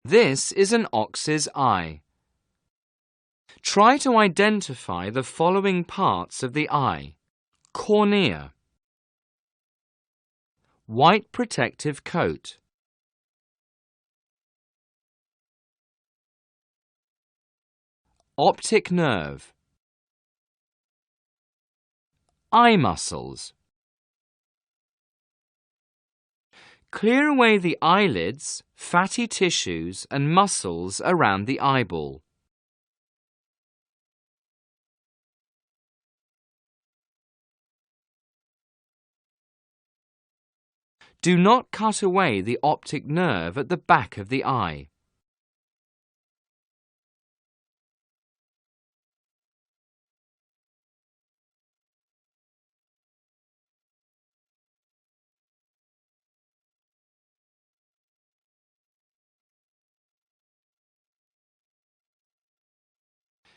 This is an ox's eye. Try to identify the following parts of the eye. Cornea, white protective coat, optic nerve, eye muscles. Clear away the eyelids, fatty tissues and muscles around the eyeball. Do not cut away the optic nerve at the back of the eye.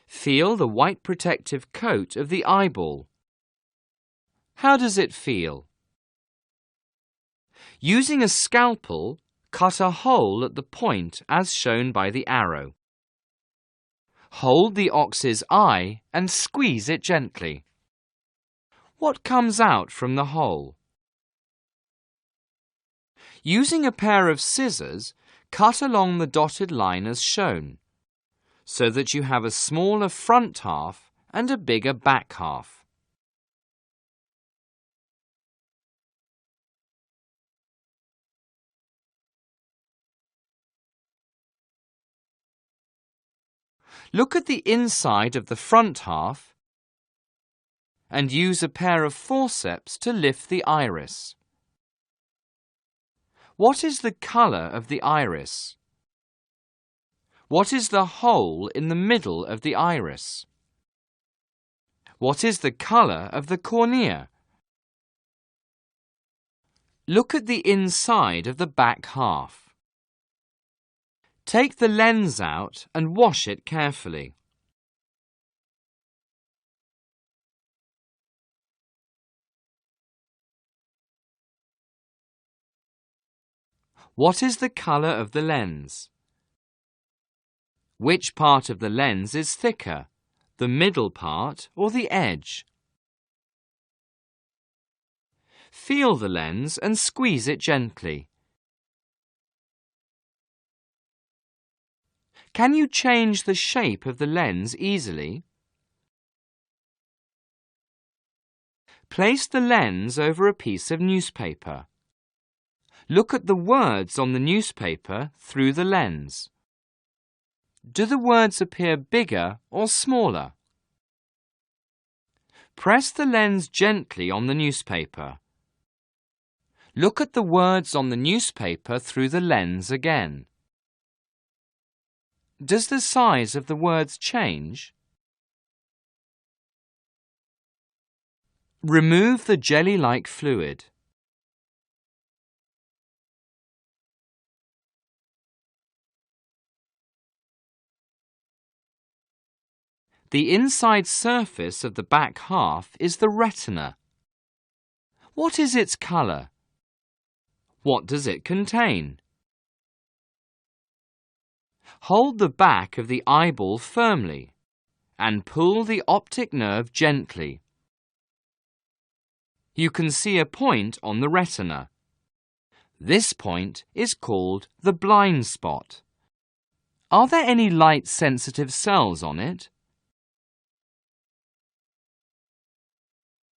Feel the white protective coat of the eyeball. How does it feel? Using a scalpel, cut a hole at the point as shown by the arrow. Hold the ox's eye and squeeze it gently. What comes out from the hole? Using a pair of scissors, cut along the dotted line as shown, so that you have a smaller front half and a bigger back half. Look at the inside of the front half and use a pair of forceps to lift the iris. What is the colour of the iris? What is the hole in the middle of the iris? What is the colour of the cornea? Look at the inside of the back half. Take the lens out and wash it carefully. What is the colour of the lens? Which part of the lens is thicker, the middle part or the edge? Feel the lens and squeeze it gently. Can you change the shape of the lens easily? Place the lens over a piece of newspaper. Look at the words on the newspaper through the lens. Do the words appear bigger or smaller? Press the lens gently on the newspaper. Look at the words on the newspaper through the lens again. Does the size of the words change? Remove the jelly-like fluid. The inside surface of the back half is the retina. What is its colour? What does it contain? Hold the back of the eyeball firmly and pull the optic nerve gently. You can see a point on the retina. This point is called the blind spot. Are there any light-sensitive cells on it?